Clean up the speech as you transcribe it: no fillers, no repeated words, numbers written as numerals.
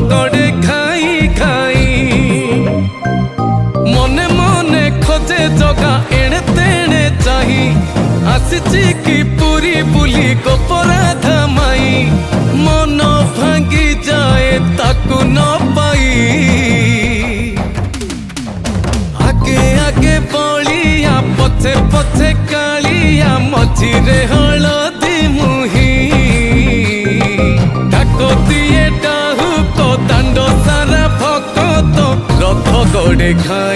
গড়ে খাই খাই মনে মনে খোঁজে জগা এড়ে তেড়ে চাহি আসিছি কি পুরী বুলি গোপরাধা মাই মন ভাঙ্গি যায় তাকু ন পাই আগে আগে বলিয়া পছে পছে কালিয়া মঝিরে হলদি মুহি ডাক দিয়ে ডাহুক দাণ্ড সারা ভকত রথ গড়ে খাই